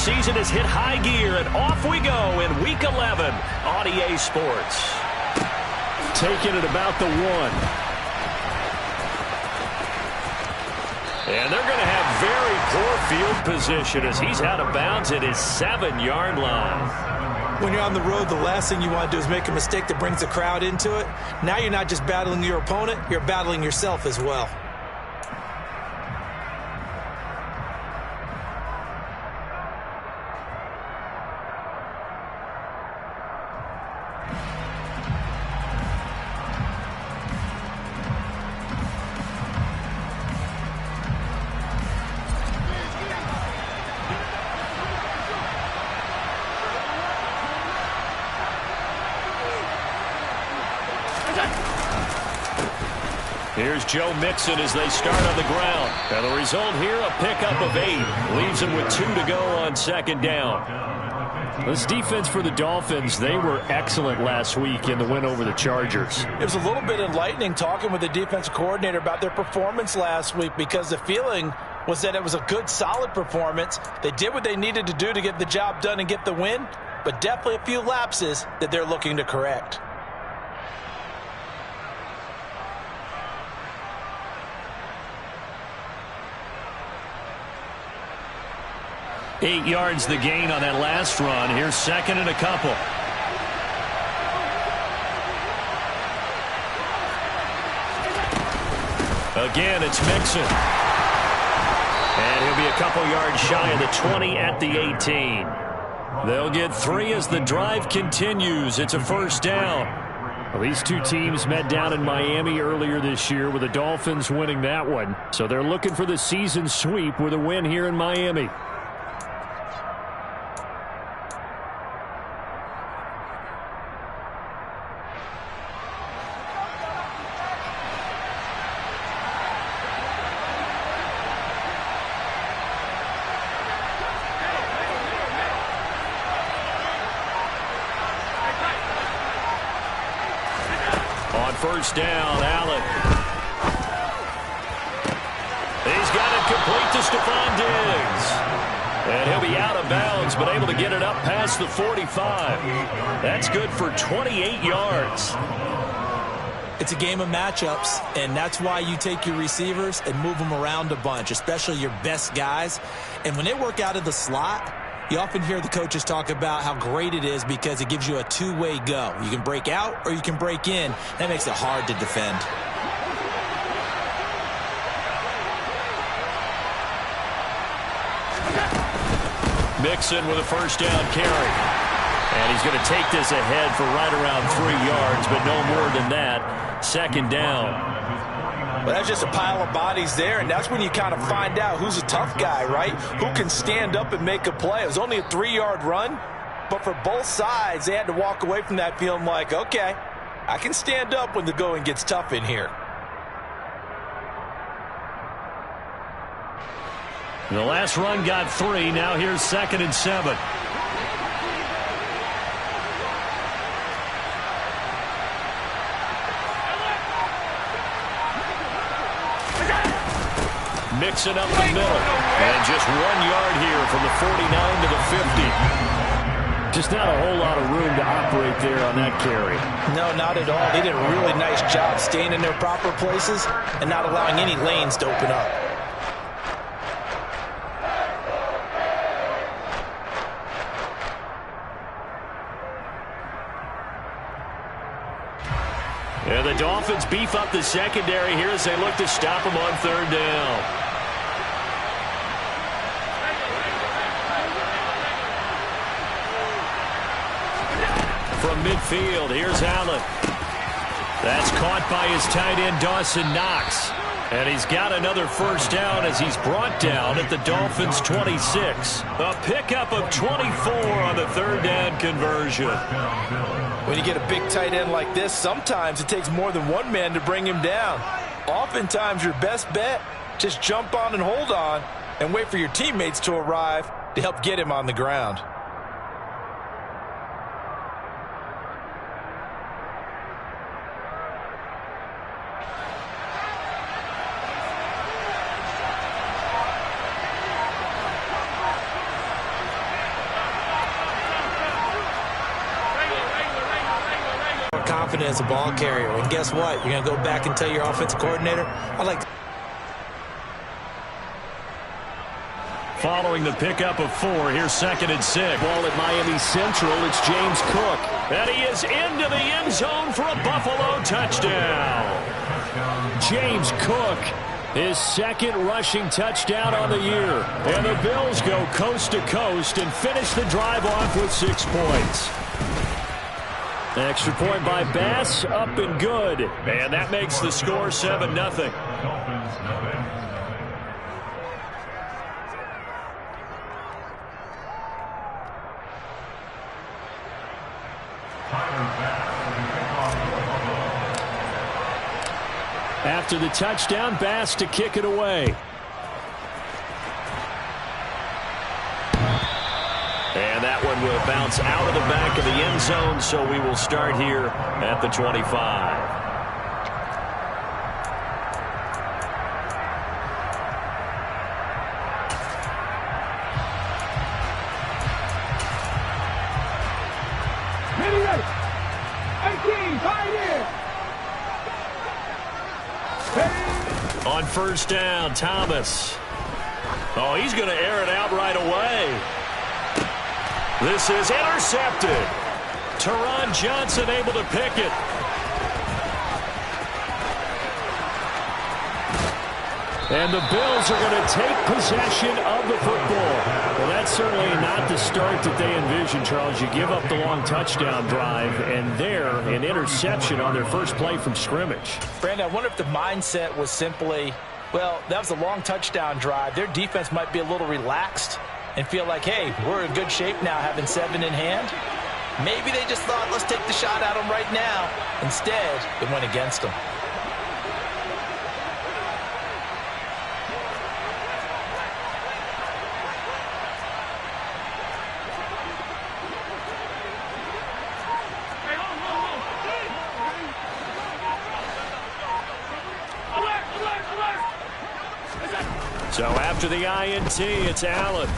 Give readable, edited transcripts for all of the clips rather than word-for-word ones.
season has hit high gear, and off we go in Week 11 on EA Sports. Taking it about the 1. And they're going to have very poor field position as he's out of bounds at his 7-yard line. When you're on the road, the last thing you want to do is make a mistake that brings the crowd into it. Now you're not just battling your opponent, you're battling yourself as well. Here's Joe Mixon as they start on the ground. And the result here, a pickup of 8. Leaves him with 2 to go on 2nd down. This defense for the Dolphins, they were excellent last week in the win over the Chargers. It was a little bit enlightening talking with the defensive coordinator about their performance last week, because the feeling was that it was a good, solid performance. They did what they needed to do to get the job done and get the win, but definitely a few lapses that they're looking to correct. 8 yards the gain on that last run. Here's 2nd and a couple. Again, it's Mixon. And he'll be a couple yards shy of the 20 at the 18. They'll get 3 as the drive continues. It's a 1st down. Well, these two teams met down in Miami earlier this year with the Dolphins winning that one. So they're looking for the season sweep with a win here in Miami. First down, Allen. He's got it complete to Stephon Diggs. And he'll be out of bounds, but able to get it up past the 45. That's good for 28 yards. It's a game of matchups, and that's why you take your receivers and move them around a bunch, especially your best guys. And when they work out of the slot, you often hear the coaches talk about how great it is because it gives you a two-way go. You can break out or you can break in. That makes it hard to defend. Mixon with a first down carry. And he's going to take this ahead for right around 3 yards, but no more than that. 2nd down. Well, that's just a pile of bodies there, and that's when you kind of find out who's a tough guy, right? Who can stand up and make a play. It was only a 3-yard run, but for both sides, they had to walk away from that feeling like, okay, I can stand up when the going gets tough in here. The last run got 3. Now here's 2nd and 7. Mixon up the middle. And just 1 yard here from the 49 to the 50. Just not a whole lot of room to operate there on that carry. No, not at all. They did a really nice job staying in their proper places and not allowing any lanes to open up. And the Dolphins beef up the secondary here as they look to stop them on 3rd down. From midfield, here's Allen. That's caught by his tight end, Dawson Knox. And he's got another first down as he's brought down at the Dolphins' 26. A pickup of 24 on the 3rd down conversion. When you get a big tight end like this, sometimes it takes more than one man to bring him down. Oftentimes, your best bet, just jump on and hold on and wait for your teammates to arrive to help get him on the ground. confident as a ball carrier. And guess what? You're going to go back and tell your offensive coordinator, I like to. Following the pickup of 4, here's 2nd and 6. Ball at Miami Central, it's James Cook. And he is into the end zone for a Buffalo touchdown. James Cook, his 2nd rushing touchdown on the year. And the Bills go coast to coast and finish the drive off with 6 points. Extra point by Bass, up and good. And that makes the score 7-0. After the touchdown, Bass to kick it away. And that one will bounce out of the back of the end zone, so we will start here at the 25. On first down, Thomas. Oh, he's going to air it out right away. This is intercepted. Teron Johnson able to pick it. And the Bills are going to take possession of the football. Well, that's certainly not the start that they envisioned, Charles. You give up the long touchdown drive, and there, an interception on their first play from scrimmage. Brandon, I wonder if the mindset was simply, well, that was a long touchdown drive. Their defense might be a little relaxed and feel like, hey, we're in good shape now having 7 in hand. Maybe they just thought, let's take the shot at them right now. Instead, it went against them. So after the INT, it's Allen.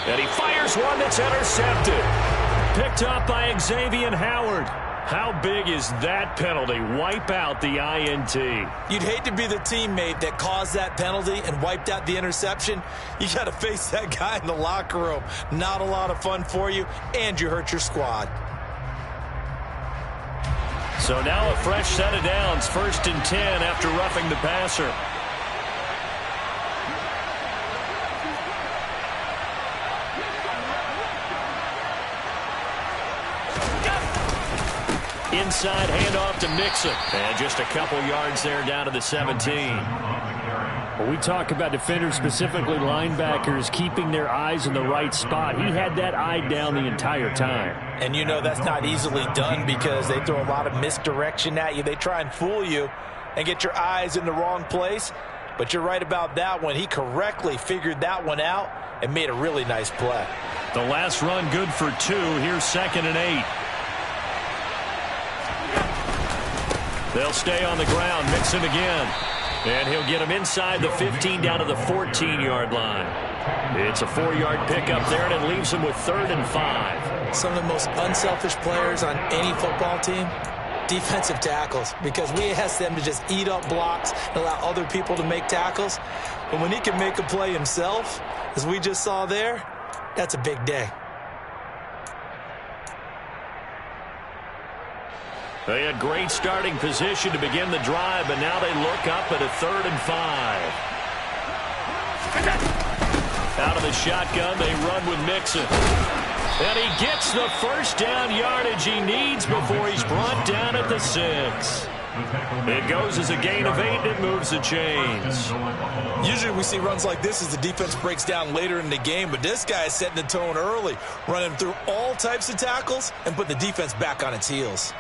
And he fires one that's intercepted. Picked up by Xavier Howard. How big is that penalty? Wipe out the INT. You'd hate to be the teammate that caused that penalty and wiped out the interception. You got to face that guy in the locker room. Not a lot of fun for you, and you hurt your squad. So now a fresh set of downs. 1st and 10 after roughing the passer. Inside handoff to Mixon. And just a couple yards there down to the 17. Well, we talk about defenders, specifically linebackers, keeping their eyes in the right spot. He had that eye down the entire time. And you know that's not easily done because they throw a lot of misdirection at you. They try and fool you and get your eyes in the wrong place. But you're right about that one. He correctly figured that one out and made a really nice play. The last run good for 2. Here's 2nd and 8. They'll stay on the ground. Mixon again. And he'll get him inside the 15 down to the 14-yard line. It's a 4-yard pickup there, and it leaves him with 3rd and 5. Some of the most unselfish players on any football team, defensive tackles, because we ask them to just eat up blocks and allow other people to make tackles. But when he can make a play himself, as we just saw there, that's a big day. They had great starting position to begin the drive, but now they look up at a 3rd and 5. Out of the shotgun, they run with Mixon. And he gets the first down yardage he needs before he's brought down at the 6. It goes as a gain of 8, and it moves the chains. Usually we see runs like this as the defense breaks down later in the game, but this guy is setting the tone early, running through all types of tackles and put the defense back on its heels.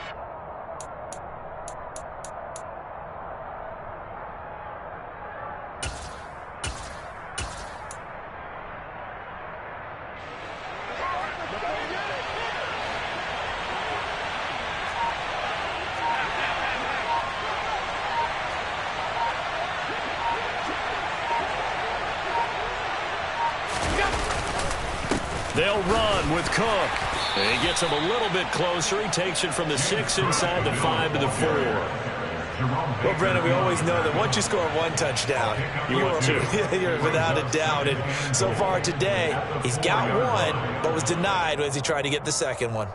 They'll run with Cook. He gets him a little bit closer. He takes it from the 6 inside the 5 to the 4. Well, Brennan, we always know that once you score one touchdown, you're without a doubt. And so far today, he's got one, but was denied as he tried to get the second one.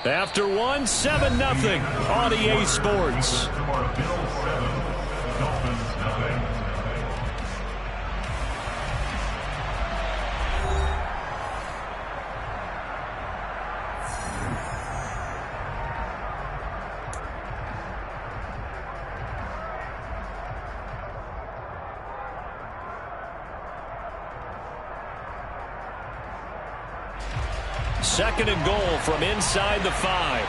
After one, 7-0 on EA Sports. Second and goal from inside the 5.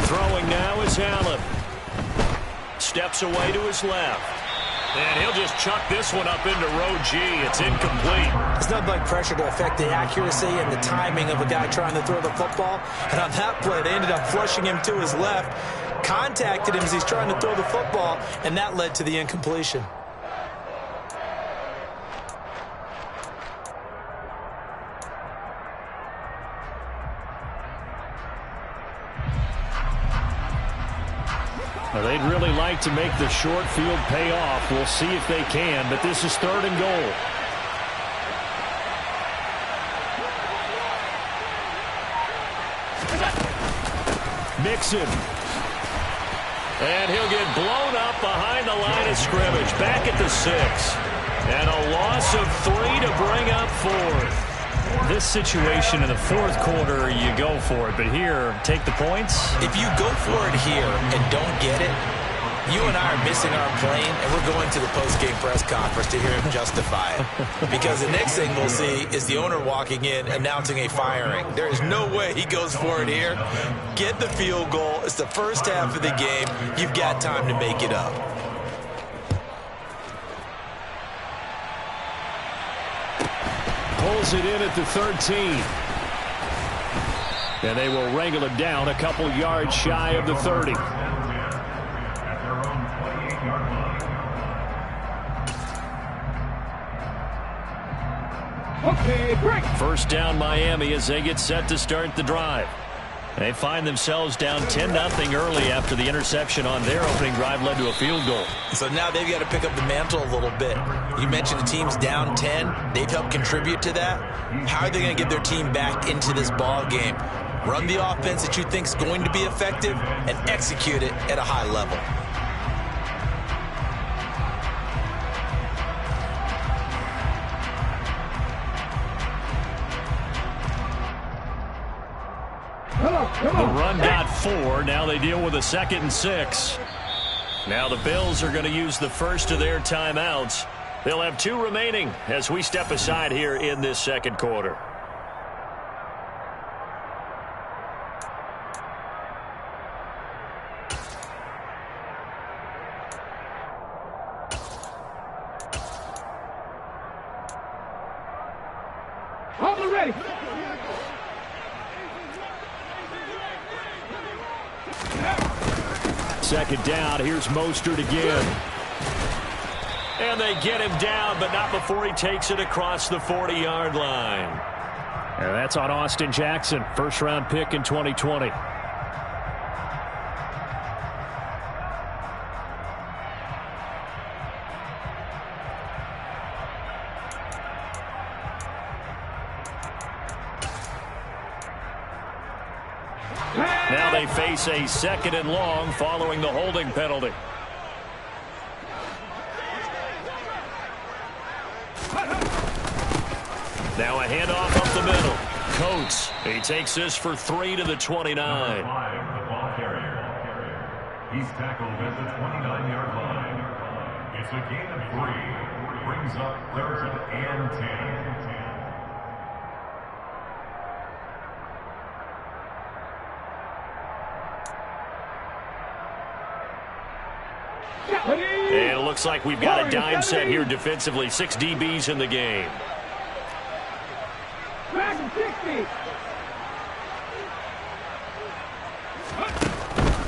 Throwing now is Allen. Steps away to his left. And he'll just chuck this one up into row G. It's incomplete. It's nothing like pressure to affect the accuracy and the timing of a guy trying to throw the football. And on that play, they ended up flushing him to his left, contacted him as he's trying to throw the football, and that led to the incompletion. They'd really like to make the short field pay off. We'll see if they can, but this is third and goal. Mixon. And he'll get blown up behind the line of scrimmage. Back at the 6. And a loss of 3 to bring up 4th. This situation in the fourth quarter, you go for it. But here, take the points. If you go for it here and don't get it, you and I are missing our plane, and we're going to the post-game press conference to hear him justify it. Because the next thing we'll see is the owner walking in announcing a firing. There is no way he goes for it here. Get the field goal. It's the first half of the game. You've got time to make it up. Pulls it in at the 13. And they will wrangle him down a couple yards shy of the 30. Okay, break. First down Miami as they get set to start the drive. They find themselves down 10-0 early after the interception on their opening drive led to a field goal. So now they've got to pick up the mantle a little bit. You mentioned the team's down 10. They've helped contribute to that. How are they going to get their team back into this ball game? Run the offense that you think is going to be effective and execute it at a high level. The run got 4. Now they deal with a 2nd and 6. Now the Bills are going to use the first of their timeouts. They'll have 2 remaining as we step aside here in this second quarter. Hold ready. Second down. Here's Mostert again. And they get him down, but not before he takes it across the 40-yard line. And that's on Austin Jackson, first-round pick in 2020. Now they face a 2nd and long following the holding penalty. Now a handoff up the middle. Coates, he takes this for 3 to the 29. He's tackled at the 29-yard line. It's a gain of 3. Brings up 3rd and 10. And it looks like we've got a dime set here defensively. 6 DBs in the game.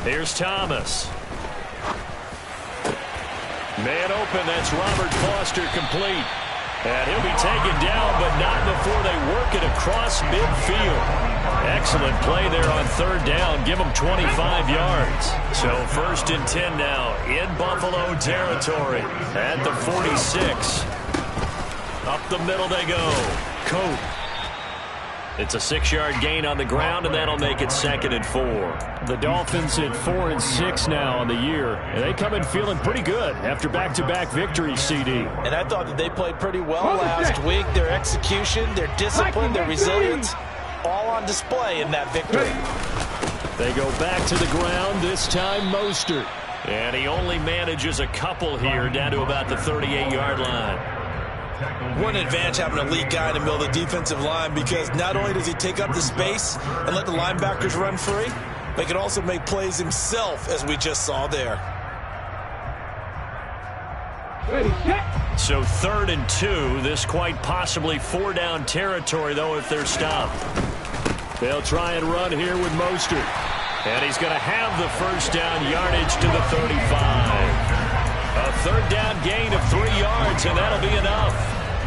Here's Thomas. Man open, that's Robert Foster complete. And he'll be taken down, but not before they work it across midfield. Excellent play there on 3rd down. Give them 25 yards. So 1st and 10 now in Buffalo territory at the 46. Up the middle they go. Cope. It's a 6-yard gain on the ground, and that'll make it 2nd and 4. The Dolphins at 4 and 6 now on the year, and they come in feeling pretty good after back-to-back victories, CD. And I thought that they played pretty well last week. Their execution, their discipline, their resilience, all on display in that victory. They go back to the ground, this time Mostert. And he only manages a couple here down to about the 38-yard line. What an advantage having a lead guy in the middle of the defensive line, because not only does he take up the space and let the linebackers run free, but he can also make plays himself, as we just saw there. So 3rd and 2. This quite possibly 4-down territory, though, if they're stopped. They'll try and run here with Mostert. And he's going to have the 1st down yardage to the 35. A 3rd down gain of 3 yards, and that'll be enough.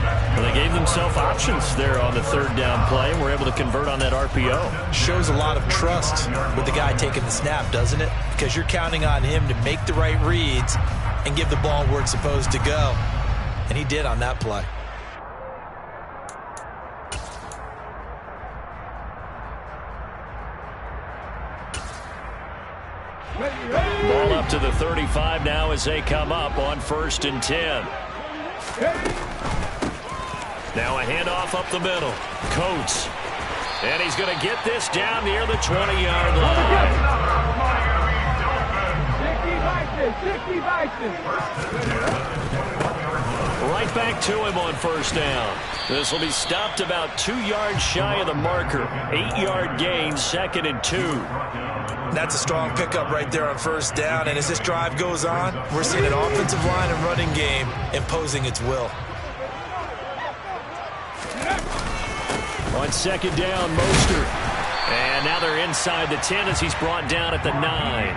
Well, they gave themselves options there on the 3rd down play, and were able to convert on that RPO. Shows a lot of trust with the guy taking the snap, doesn't it? Because you're counting on him to make the right reads and give the ball where it's supposed to go. And he did on that play. Ball up to the 35 now as they come up on 1st and 10. Now a handoff up the middle. Coates. And he's going to get this down near the 20-yard line. Right back to him on 1st down. This will be stopped about 2 yards shy of the marker. 8-yard gain, 2nd and 2. That's a strong pickup right there on 1st down. And as this drive goes on, we're seeing an offensive line and running game imposing its will. On 2nd down, Mostert. And now they're inside the 10 as he's brought down at the 9.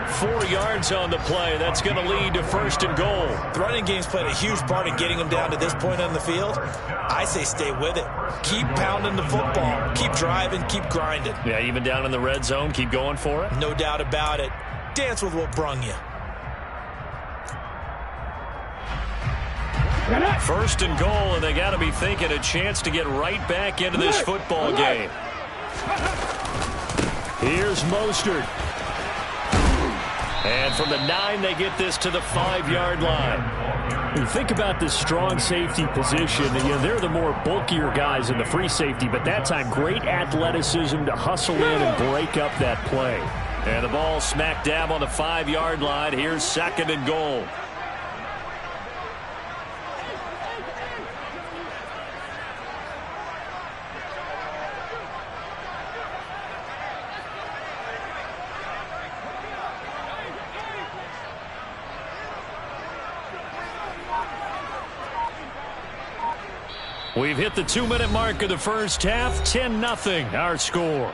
4 yards on the play. That's going to lead to 1st and goal. The running game's played a huge part in getting them down to this point on the field. I say stay with it. Keep pounding the football. Keep driving. Keep grinding. Yeah, even down in the red zone, keep going for it. No doubt about it. Dance with what brung you. 1st and goal, and they got to be thinking a chance to get right back into this football game. Here's Mostert. And from the 9, they get this to the 5-yard line. When you think about this strong safety position, they're the more bulkier guys in the free safety, but that time great athleticism to hustle in and break up that play. And the ball smack dab on the 5-yard line. Here's 2nd and goal. We've hit the 2-minute mark of the 1st half. 10-0 our score.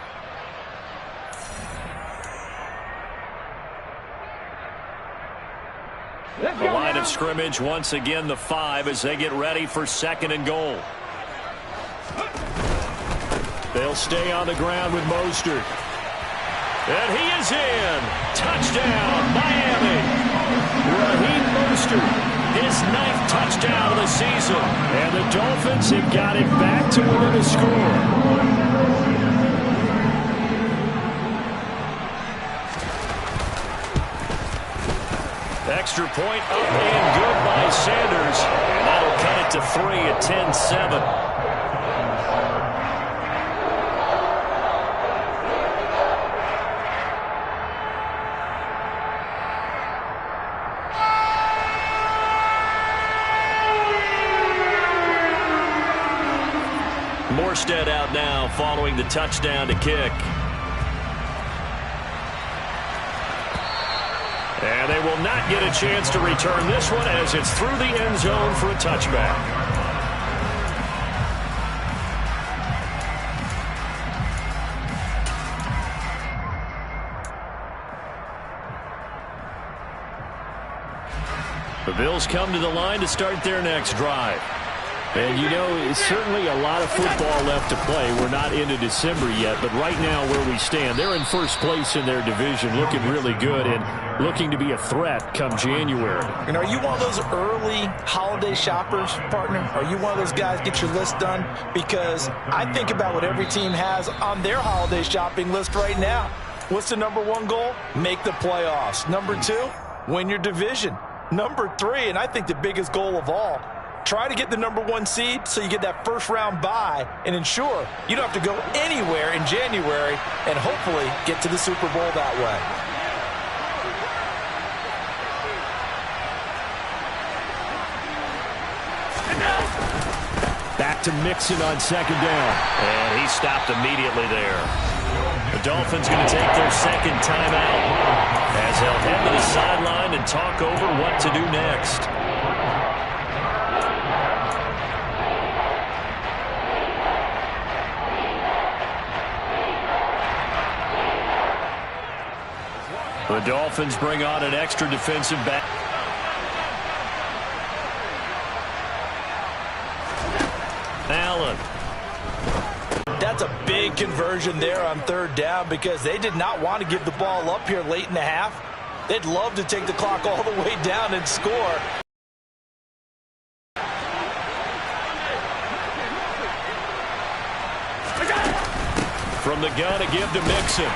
The line of scrimmage once again the 5 as they get ready for 2nd and goal. They'll stay on the ground with Mostert. And he is in. Touchdown, Miami. Raheem Mostert. His 9th touchdown of the season. And the Dolphins have got it back to within a score. Extra point up and good by Sanders. And that'll cut it to 3 at 10-7. Morstead out now following the touchdown to kick. And they will not get a chance to return this one as it's through the end zone for a touchback. The Bills come to the line to start their next drive. And, you know, it's certainly a lot of football left to play. We're not into December yet, but right now where we stand, they're in first place in their division, looking really good and looking to be a threat come January. And are you one of those early holiday shoppers, partner? Are you one of those guys get your list done? Because I think about what every team has on their holiday shopping list right now. What's the number one goal? Make the playoffs. Number two, win your division. Number three, and I think the biggest goal of all, try to get the number one seed so you get that first round bye and ensure you don't have to go anywhere in January and hopefully get to the Super Bowl that way. Back to Mixon on second down. And he stopped immediately there. The Dolphins going to take their second timeout as they'll head to the sideline and talk over what to do next. The Dolphins bring on an extra defensive back. Allen. That's a big conversion there on third down because they did not want to give the ball up here late in the half. They'd love to take the clock all the way down and score. From the gun to give to Mixon.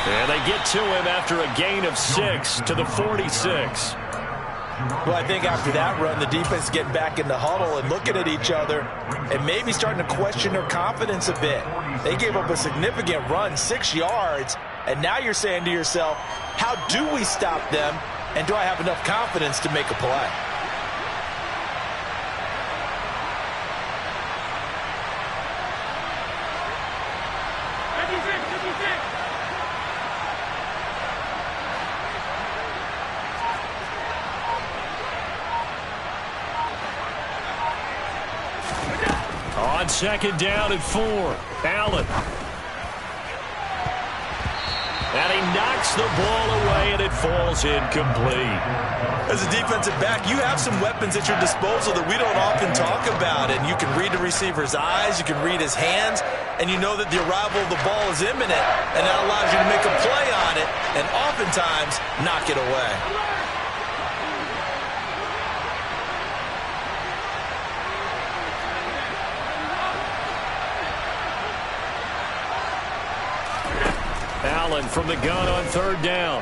And they get to him after a gain of 6 to the 46. Well, I think after that run, the defense is getting back in the huddle and looking at each other and maybe starting to question their confidence a bit. They gave up a significant run, 6 yards, and now you're saying to yourself, how do we stop them, and do I have enough confidence to make a play? On second down and 4, Allen. And he knocks the ball away, and it falls incomplete. As a defensive back, you have some weapons at your disposal that we don't often talk about, and you can read the receiver's eyes, you can read his hands, and you know that the arrival of the ball is imminent, and that allows you to make a play on it, and oftentimes knock it away. Allen from the gun on third down.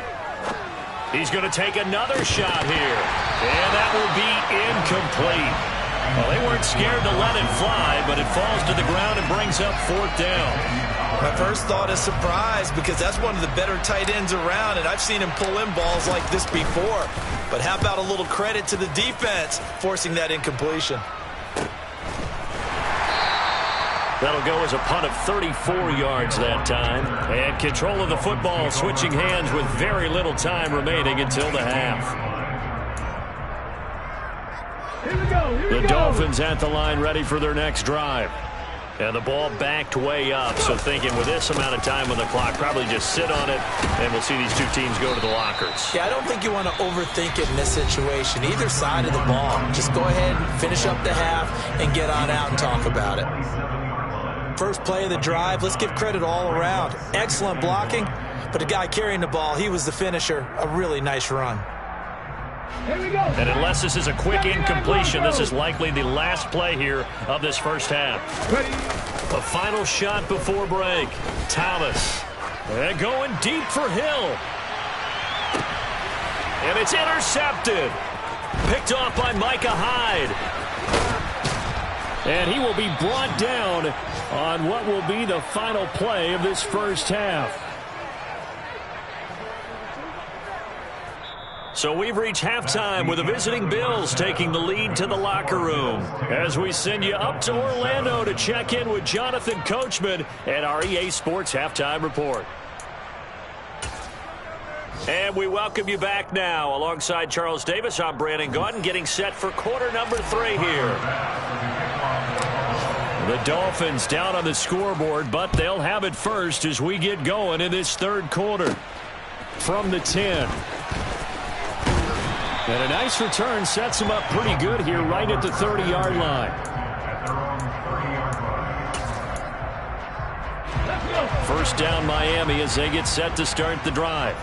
He's going to take another shot here. And that will be incomplete. Well, they weren't scared to let it fly, but it falls to the ground and brings up fourth down. My first thought is surprise because that's one of the better tight ends around, and I've seen him pull in balls like this before. But how about a little credit to the defense forcing that incompletion? That'll go as a punt of 34 yards that time. And control of the football switching hands with very little time remaining until the half. The Dolphins at the line ready for their next drive. And the ball backed way up, so thinking with this amount of time on the clock, probably just sit on it, and we'll see these two teams go to the lockers. Yeah, I don't think you want to overthink it in this situation. Either side of the ball. Just go ahead and finish up the half and get on out and talk about it. First play of the drive, let's give credit all around. Excellent blocking, but the guy carrying the ball, he was the finisher. A really nice run. Here we go. And unless this is a quick incompletion, this is likely the last play here of this first half. Ready. A final shot before break. Thomas. And going deep for Hill. And it's intercepted. Picked off by Micah Hyde. And he will be brought down on what will be the final play of this first half. So we've reached halftime with the visiting Bills taking the lead to the locker room. As we send you up to Orlando to check in with Jonathan Coachman at our EA Sports Halftime Report. And we welcome you back now. Alongside Charles Davis, I'm Brandon Gaudin, getting set for quarter number 3 here. The Dolphins down on the scoreboard, but they'll have it first as we get going in this third quarter. From the 10. And a nice return sets them up pretty good here right at the 30-yard line. First down Miami as they get set to start the drive.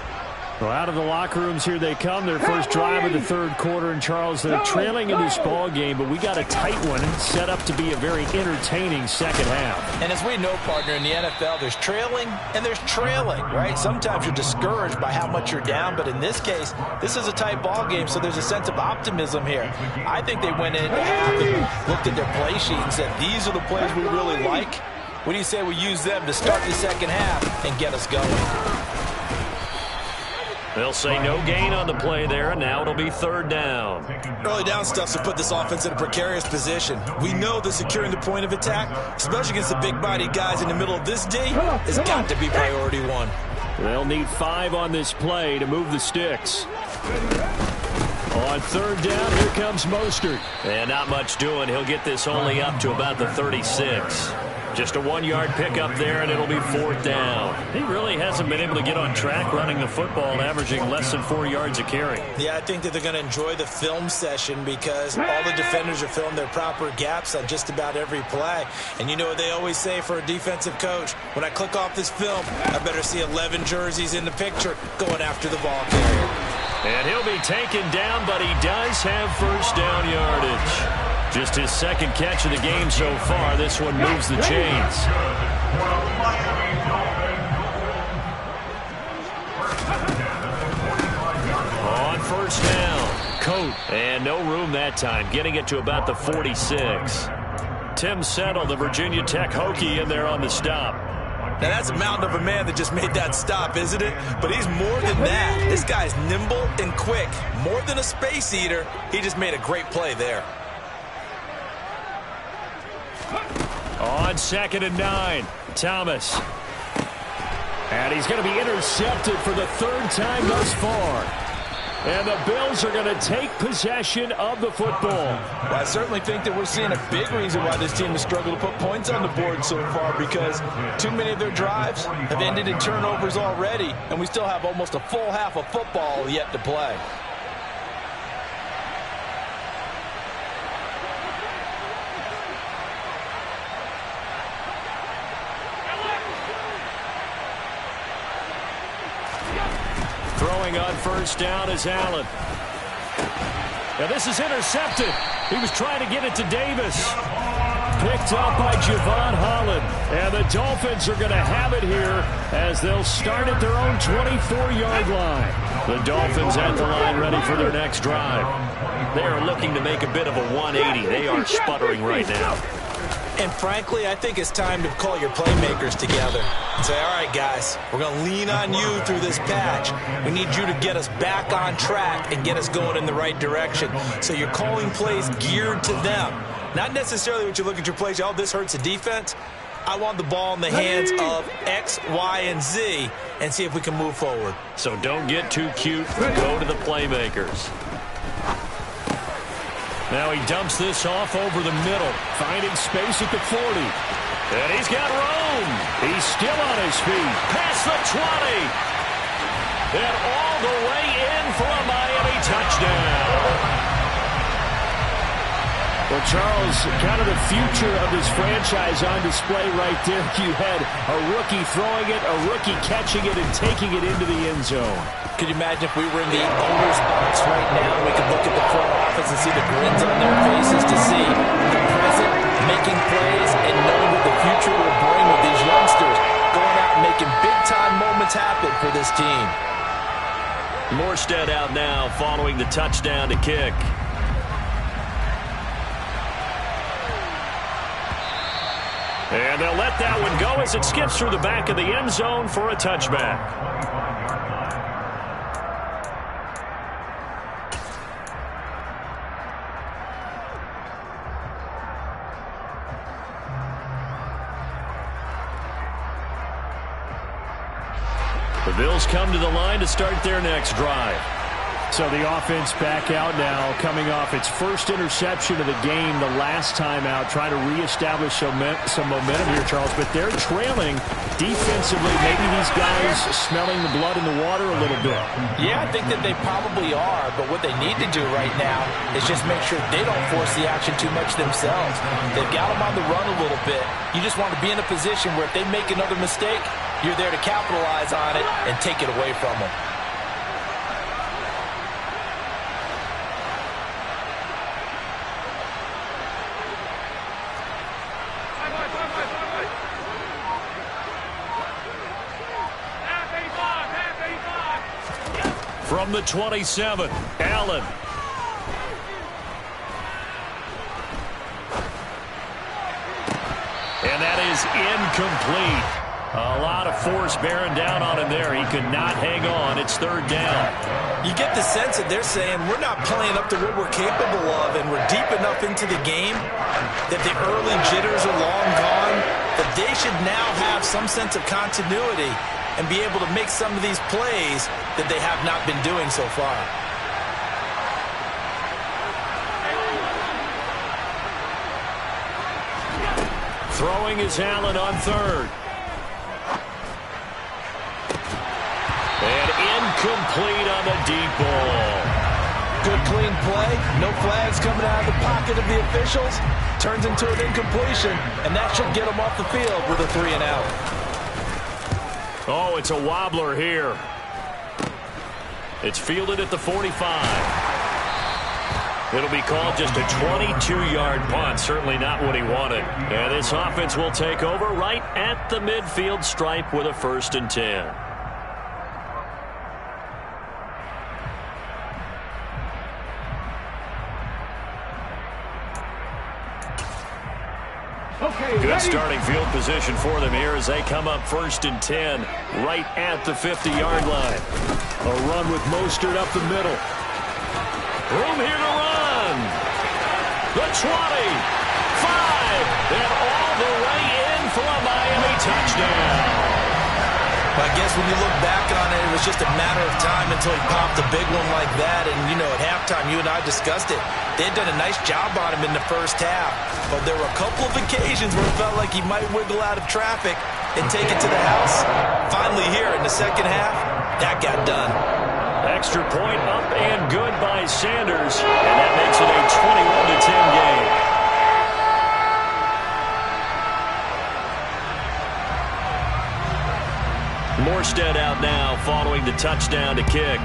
Well, out of the locker rooms here they come. Their first drive of the third quarter. And, Charles, they're trailing in this ball game, but we got a tight one set up to be a very entertaining second half. And as we know, partner, in the NFL, there's trailing and there's trailing, right? Sometimes you're discouraged by how much you're down, but in this case, this is a tight ball game, so there's a sense of optimism here. I think they went into half and looked at their play sheet and said, these are the plays we really like. What do you say we use them to start the second half and get us going? They'll say no gain on the play there, and now it'll be third down. Early down stuff to put this offense in a precarious position. We know that securing the point of attack, especially against the big-bodied guys in the middle of this D, has got to be priority 1. They'll need 5 on this play to move the sticks. On third down, here comes Mostert. And not much doing. He'll get this only up to about the 36. Just a 1-yard pickup there, and it'll be fourth down. He really hasn't been able to get on track running the football, averaging less than 4 yards a carry. Yeah, I think that they're going to enjoy the film session because all the defenders are filling their proper gaps on just about every play. And you know what they always say for a defensive coach? When I click off this film, I better see 11 jerseys in the picture going after the ball carrier. And he'll be taken down, but he does have first down yardage. Just his second catch of the game so far. This one moves the chains. On first down, Coat. And no room that time, getting it to about the 46. Tim Settle, the Virginia Tech Hokie, in there on the stop. Now, that's a mountain of a man that just made that stop, isn't it? But he's more than that. This guy's nimble and quick. More than a space eater, he just made a great play there. On 2nd and 9, Thomas. And he's going to be intercepted for the third time thus far. And the Bills are going to take possession of the football. Well, I certainly think that we're seeing a big reason why this team has struggled to put points on the board so far, because too many of their drives have ended in turnovers already, and we still have almost a full half of football yet to play. Throwing on first down is Allen. Now this is intercepted. He was trying to get it to Davis. Picked up by Javon Holland. And the Dolphins are going to have it here as they'll start at their own 24-yard line. The Dolphins at the line ready for their next drive. They are looking to make a bit of a 180. They are sputtering right now. And frankly, I think it's time to call your playmakers together and say, all right, guys, we're going to lean on you through this patch. We need you to get us back on track and get us going in the right direction. So you're calling plays geared to them. Not necessarily what you look at your plays, oh, this hurts the defense. I want the ball in the hands of X, Y, and Z and see if we can move forward. So don't get too cute. Go to the playmakers. Now he dumps this off over the middle, finding space at the 40. And he's got room. He's still on his feet. Past the 20. And all the way in for a Miami touchdown. Well, Charles, kind of the future of this franchise on display right there. You had a rookie throwing it, a rookie catching it, and taking it into the end zone. Could you imagine if we were in the owner's box right now, we could look at the front office and see the grins on their faces to see the present, making plays, and knowing what the future will bring with these youngsters, going out and making big-time moments happen for this team. Morstead out now following the touchdown to kick. And they'll let that one go as it skips through the back of the end zone for a touchback. The Bills come to the line to start their next drive. So the offense back out now, coming off its first interception of the game the last time out, trying to reestablish some momentum here, Charles. But they're trailing defensively. Maybe these guys smelling the blood in the water a little bit. Yeah, I think that they probably are. But what they need to do right now is just make sure they don't force the action too much themselves. They've got them on the run a little bit. You just want to be in a position where if they make another mistake, you're there to capitalize on it and take it away from them. From the 27, Allen. And that is incomplete. A lot of force bearing down on him there. He could not hang on. It's third down. You get the sense that they're saying we're not playing up to what we're capable of, and we're deep enough into the game that the early jitters are long gone, that they should now have some sense of continuity and be able to make some of these plays that they have not been doing so far. Throwing is Allen on third. And incomplete on the deep ball. Good clean play. No flags coming out of the pocket of the officials. Turns into an incompletion, and that should get them off the field with a 3 and out. Oh, it's a wobbler here. It's fielded at the 45. It'll be called just a 22-yard punt. Certainly not what he wanted. And this offense will take over right at the midfield stripe with a 1st and 10. Good starting field position for them here as they come up 1st and 10 right at the 50-yard line. A run with Mostert up the middle. Room here to run. The 20, 5, and all the way in for a Miami touchdown. I guess when you look back on it, it was just a matter of time until he popped a big one like that. And, you know, at halftime, you and I discussed it. They had done a nice job on him in the first half. But there were a couple of occasions where it felt like he might wiggle out of traffic and take it to the house. Finally here in the second half, that got done. Extra point up and good by Sanders. And that makes it a 21-10 game. Morstead out now following the touchdown to kick.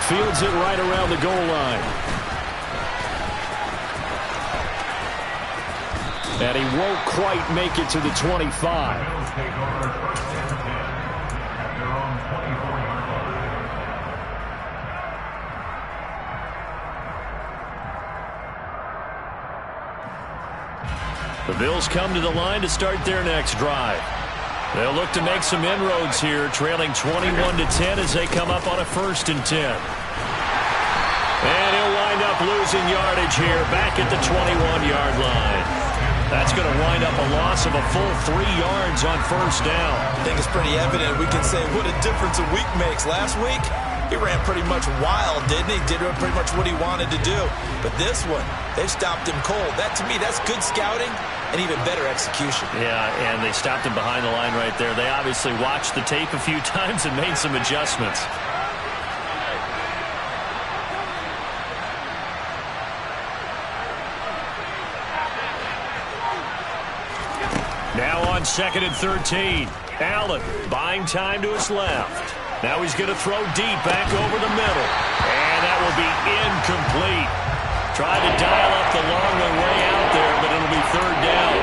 Fields it right around the goal line. And he won't quite make it to the 25. The Bills come to the line to start their next drive. They'll look to make some inroads here, trailing 21-10 as they come up on a 1st and 10. And he'll wind up losing yardage here back at the 21-yard line. That's going to wind up a loss of a full 3 yards on 1st down. I think it's pretty evident. We can say what a difference a week makes. Last week, he ran pretty much wild, didn't he? Did pretty much what he wanted to do. But this one, they stopped him cold. That, to me, that's good scouting and even better execution. Yeah, and they stopped him behind the line right there. They obviously watched the tape a few times and made some adjustments. Now on 2nd and 13. Allen buying time to his left. Now he's going to throw deep back over the middle. And that will be incomplete. Tried to dial up the long way out there, but it'll be 3rd down.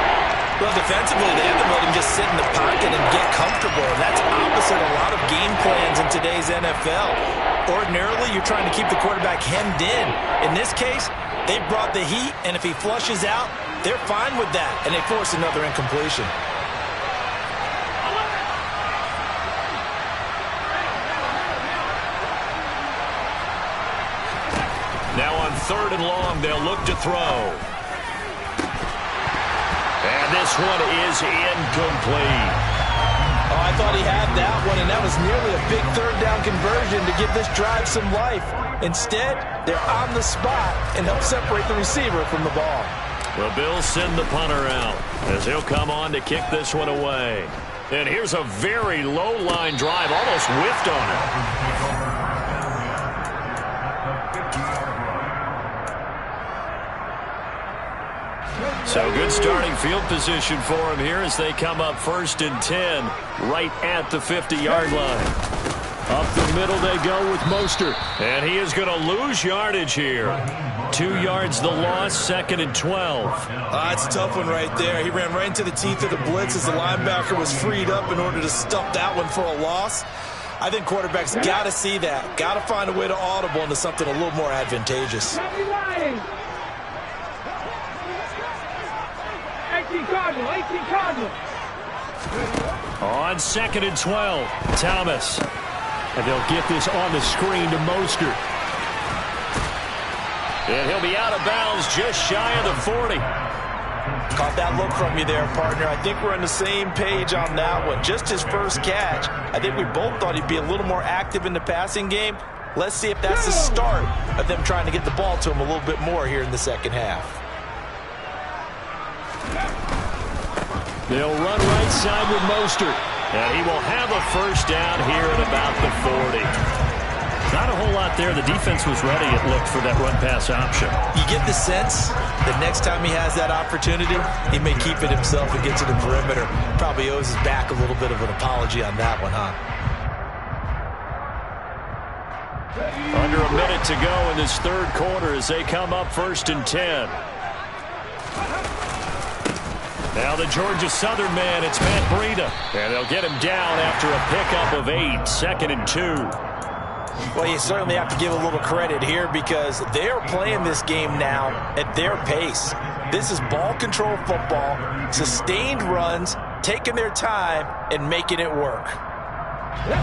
Well, defensively, they have to let him just sit in the pocket and get comfortable. That's opposite a lot of game plans in today's NFL. Ordinarily, you're trying to keep the quarterback hemmed in. In this case, they brought the heat, and if he flushes out, they're fine with that, and they force another incompletion. Now on 3rd and long, they'll look to throw. And this one is incomplete. Oh, I thought he had that one, and that was nearly a big third down conversion to give this drive some life. Instead, they're on the spot and help separate the receiver from the ball. The Bills send the punter out as he'll come on to kick this one away. And here's a very low-line drive, almost whiffed on it. So good starting field position for him here as they come up 1st and 10 right at the 50-yard line. Up the middle they go with Mostert. And he is going to lose yardage here. 2 yards the loss, 2nd and 12. It's a tough one right there. He ran right into the teeth of the blitz as the linebacker was freed up in order to stuff that one for a loss. I think quarterbacks got to see that. Got to find a way to audible into something a little more advantageous. 18 Cardinal. On 2nd and 12, Thomas. And they'll get this on the screen to Mostert. And he'll be out of bounds just shy of the 40. Caught that look from you there, partner. I think we're on the same page on that one. Just his first catch. I think we both thought he'd be a little more active in the passing game. Let's see if that's the start of them trying to get the ball to him a little bit more here in the second half. They'll run right side with Mostert. And he will have a first down here at about the 40. Not a whole lot there. The defense was ready, it looked, for that run-pass option. You get the sense that next time he has that opportunity, he may keep it himself and get to the perimeter. Probably owes his back a little bit of an apology on that one, huh? Under a minute to go in this third quarter as they come up 1st and 10. Now the Georgia Southern man, it's Matt Breida. And they'll get him down after a pickup of 8, 2nd and 2. Well, you certainly have to give a little credit here because they are playing this game now at their pace. This is ball control football, sustained runs, taking their time and making it work.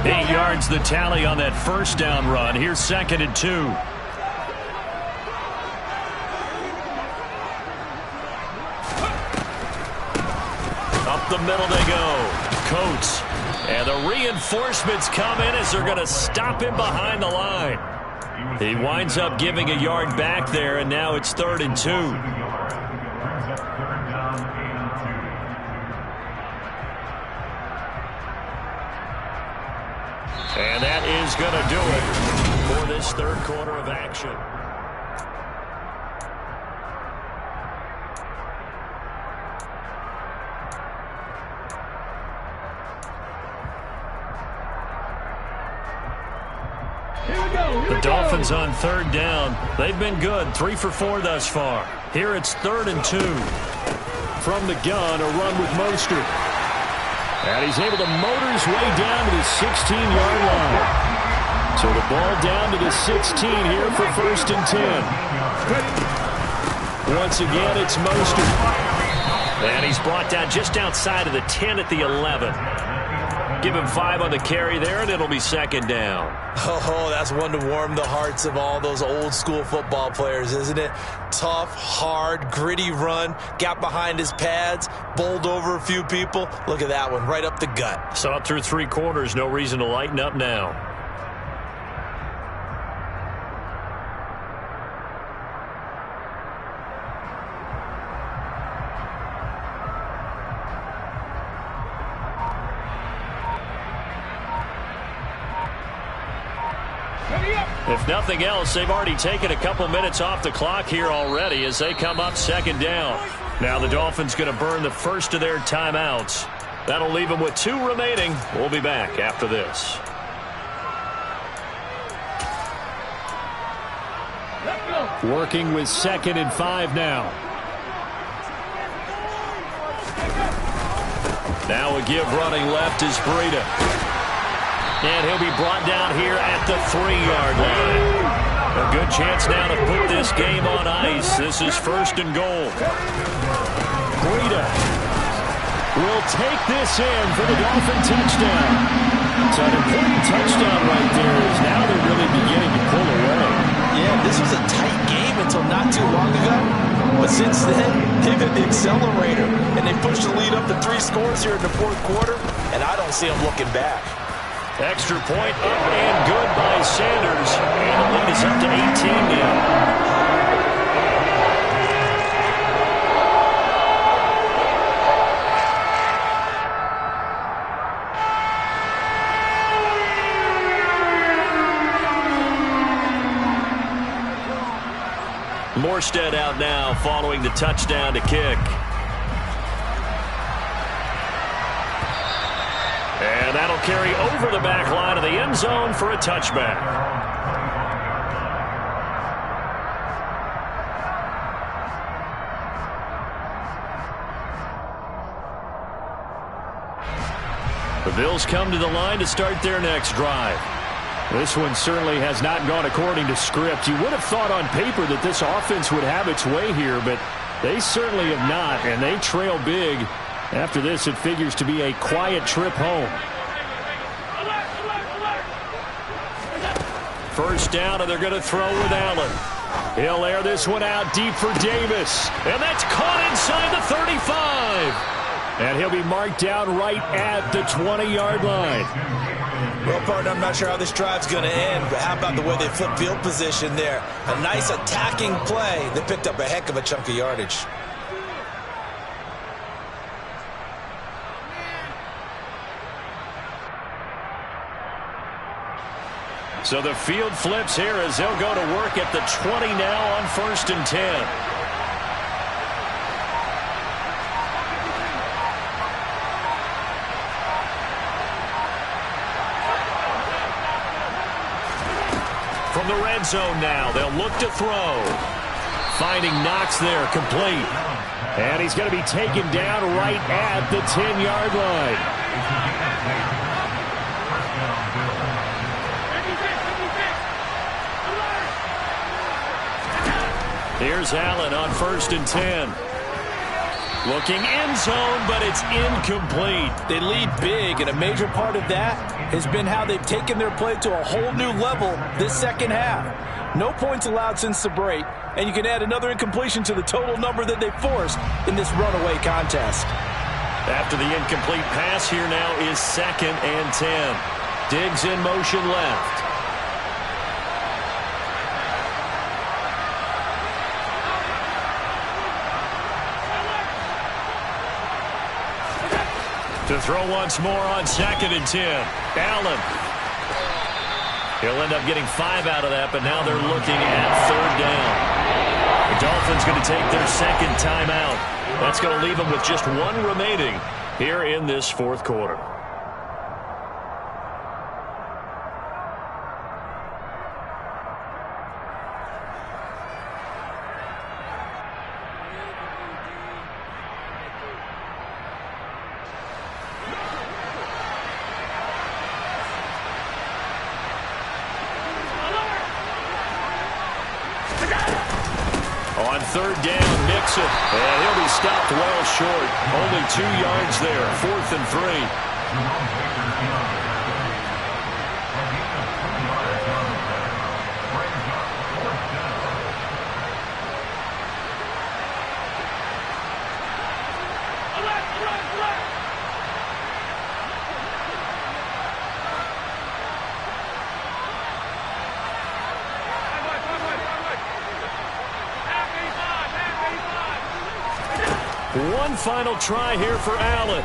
8 yards the tally on that first down run. Here's 2nd and 2. Up the middle they go. Coates. And the reinforcements come in as they're going to stop him behind the line. He winds up giving a yard back there, and now it's 3rd and 2. And that is going to do it for this third quarter of action. The Dolphins on 3rd down. They've been good, 3 for 4 thus far. Here it's 3rd and 2. From the gun, a run with Mostert. And he's able to motor his way down to the 16-yard line. So the ball down to the 16 here for 1st and 10. Once again, it's Mostert. And he's brought down just outside of the 10 at the 11. Give him 5 on the carry there, and it'll be 2nd down. Oh, that's one to warm the hearts of all those old-school football players, isn't it? Tough, hard, gritty run, got behind his pads, bowled over a few people. Look at that one, right up the gut. So up through 3 quarters, no reason to lighten up now. If nothing else, they've already taken a couple minutes off the clock here already as they come up 2nd down. Now the Dolphins going to burn the first of their timeouts. That'll leave them with 2 remaining. We'll be back after this. Working with 2nd and 5 now. Now a give running left is Breida. And he'll be brought down here at the 3-yard line. A good chance now to put this game on ice. This is 1st and goal. Breida will take this in for the Dolphin touchdown. So an important touchdown right there is now they're really beginning to pull away. Yeah, this was a tight game until not too long ago. But since then, they've hit the accelerator, and they pushed the lead up to 3 scores here in the fourth quarter, and I don't see them looking back. Extra point up and good by Sanders. And the lead is up to 18 now. Morstead out now following the touchdown to kick. And that'll carry over the back line of the end zone for a touchback. The Bills come to the line to start their next drive. This one certainly has not gone according to script. You would have thought on paper that this offense would have its way here, but they certainly have not, and they trail big. After this, it figures to be a quiet trip home. First down, and they're going to throw with Allen. He'll air this one out deep for Davis, and that's caught inside the 35. And he'll be marked down right at the 20-yard line. Well, partner, I'm not sure how this drive's going to end, but how about the way they flip field position there? A nice attacking play that picked up a heck of a chunk of yardage. So the field flips here as they'll go to work at the 20 now on 1st and 10. From the red zone now, they'll look to throw. Finding Knox there, complete. And he's going to be taken down right at the 10-yard line. Here's Allen on 1st and 10. Looking end zone, but it's incomplete. They lead big, and a major part of that has been how they've taken their play to a whole new level this second half. No points allowed since the break, and you can add another incompletion to the total number that they forced in this runaway contest. After the incomplete pass, here now is 2nd and 10. Diggs in motion left. To throw once more on 2nd and 10. Allen. He'll end up getting 5 out of that, but now they're looking at 3rd down. The Dolphins going to take their 2nd timeout. That's going to leave them with just 1 remaining here in this 4th quarter. On 3rd down, Mixon. And he'll be stopped well short. Only 2 yards there. 4th and 3. One final try here for Allen.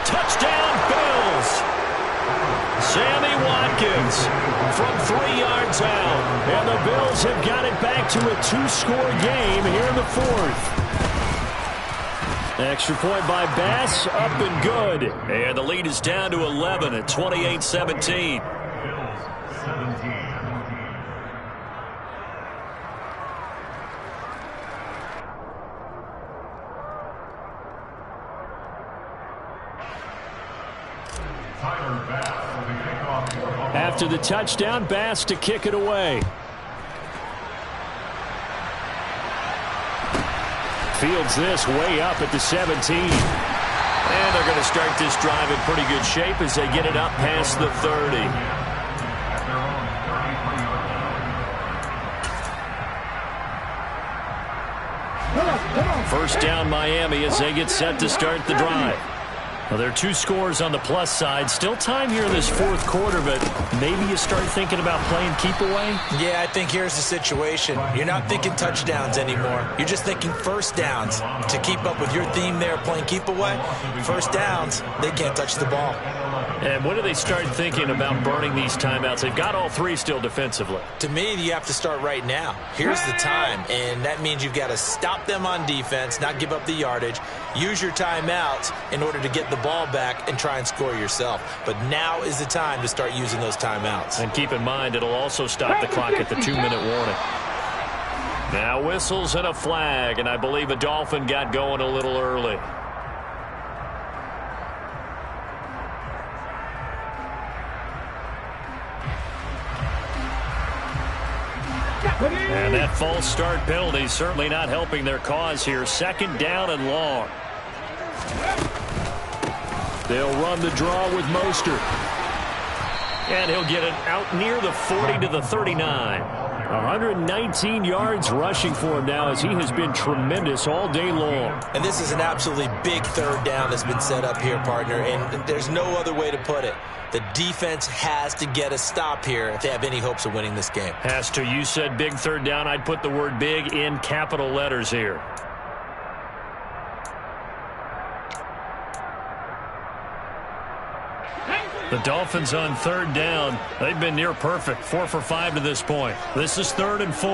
Touchdown, Bills. Sammy Watkins from 3 yards out. And the Bills have got it back to a 2-score game here in the 4th. Extra point by Bass, up and good. And the lead is down to 11 at 28-17. After the touchdown, Bass to kick it away. Fields this way up at the 17. And they're going to start this drive in pretty good shape as they get it up past the 30. First down Miami as they get set to start the drive. Well, there are 2 scores on the plus side. Still time here in this fourth quarter, but maybe you start thinking about playing keep away? Yeah, I think here's the situation. You're not thinking touchdowns anymore. You're just thinking first downs. To keep up with your theme there, playing keep away, first downs, they can't touch the ball. And when do they start thinking about burning these timeouts? They've got all 3 still defensively. To me, you have to start right now. Here's the time, and that means you've got to stop them on defense, not give up the yardage, use your timeouts in order to get the ball back and try and score yourself. But now is the time to start using those timeouts. And keep in mind, it'll also stop the clock at the 2-minute warning. Now whistles and a flag, and I believe a Dolphin got going a little early. And that false start penalty certainly not helping their cause here. Second down and long. They'll run the draw with Mostert. And he'll get it out near the 40 to the 39. 119 yards rushing for him now as he has been tremendous all day long. And this is an absolutely big third down that's been set up here, partner, and there's no other way to put it. The defense has to get a stop here if they have any hopes of winning this game. Has to. You said big third down. I'd put the word big in capital letters here. The Dolphins on third down. They've been near perfect. 4 for 5 to this point. This is 3rd and 4.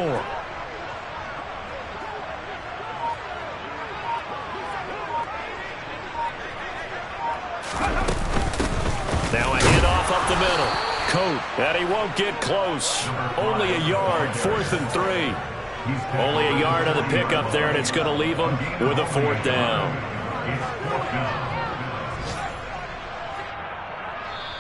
Now a handoff up the middle. Coat, and he won't get close. Only a yard, 4th and 3. Only a yard on the pickup there, and it's going to leave him with a 4th down.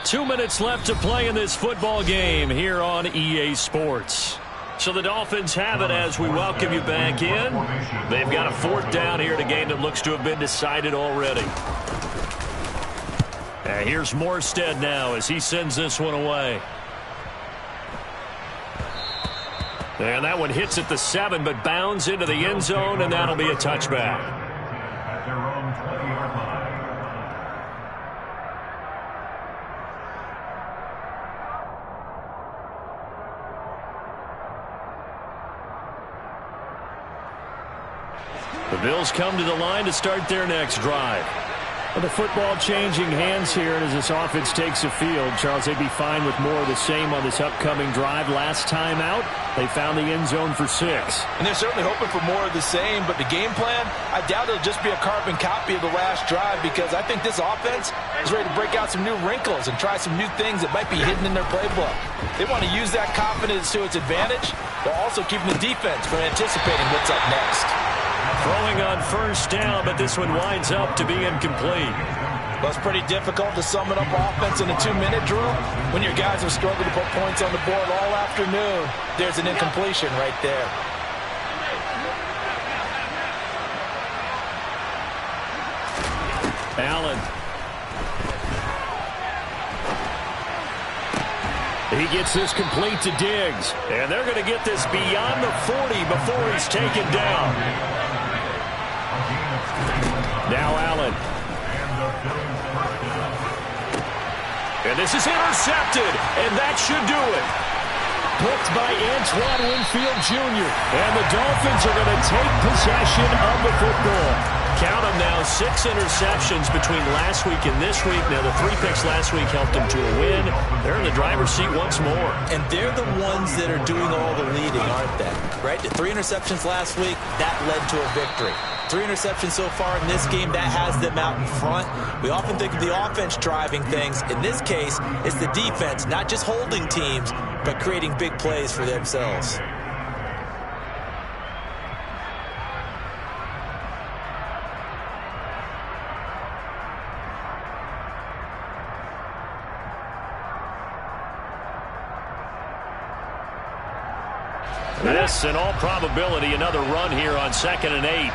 2 minutes left to play in this football game here on EA Sports. So the Dolphins have it as we welcome you back in. They've got a 4th down here in a game that looks to have been decided already. And here's Morstead now as he sends this one away. And that one hits at the 7, but bounds into the end zone, and that'll be a touchback. At their own 20-yard line. The Bills come to the line to start their next drive. Well, the football changing hands here, and as this offense takes the field, Charles, they'd be fine with more of the same on this upcoming drive. Last time out, they found the end zone for 6. And they're certainly hoping for more of the same, but the game plan, I doubt it'll just be a carbon copy of the last drive, because I think this offense is ready to break out some new wrinkles and try some new things that might be hidden in their playbook. They want to use that confidence to its advantage, while also keeping the defense from anticipating what's up next. Throwing on first down, but this one winds up to be incomplete. Well, it's pretty difficult to sum it up offense in a 2-minute drill when your guys have struggled to put points on the board all afternoon. There's an incompletion right there. Allen. He gets this complete to Diggs. And they're going to get this beyond the 40 before he's taken down. Now Allen. And this is intercepted, and that should do it. Picked by Antoine Winfield Jr. And the Dolphins are going to take possession of the football. Count them now, 6 interceptions between last week and this week. Now, the 3 picks last week helped them to a win. They're in the driver's seat once more. And they're the ones that are doing all the leading, aren't they? Right? The 3 interceptions last week, that led to a victory. 3 interceptions so far in this game, that has them out in front. We often think of the offense driving things. In this case, it's the defense, not just holding teams, but creating big plays for themselves. This, in all probability, another run here on 2nd and 8.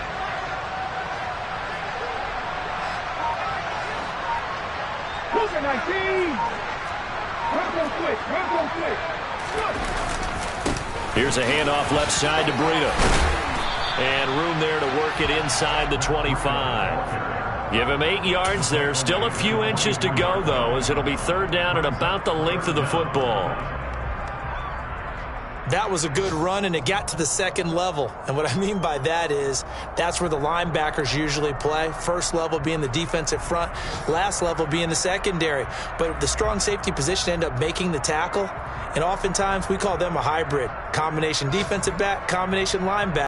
Here's a handoff left side to Breida. And room there to work it inside the 25. Give him 8 yards there. Still a few inches to go, though, as it'll be third down at about the length of the football. That was a good run, and it got to the second level. And what I mean by that is that's where the linebackers usually play. First level being the defensive front, last level being the secondary. But the strong safety position ended up making the tackle, and oftentimes we call them a hybrid. Combination defensive back, combination linebacker.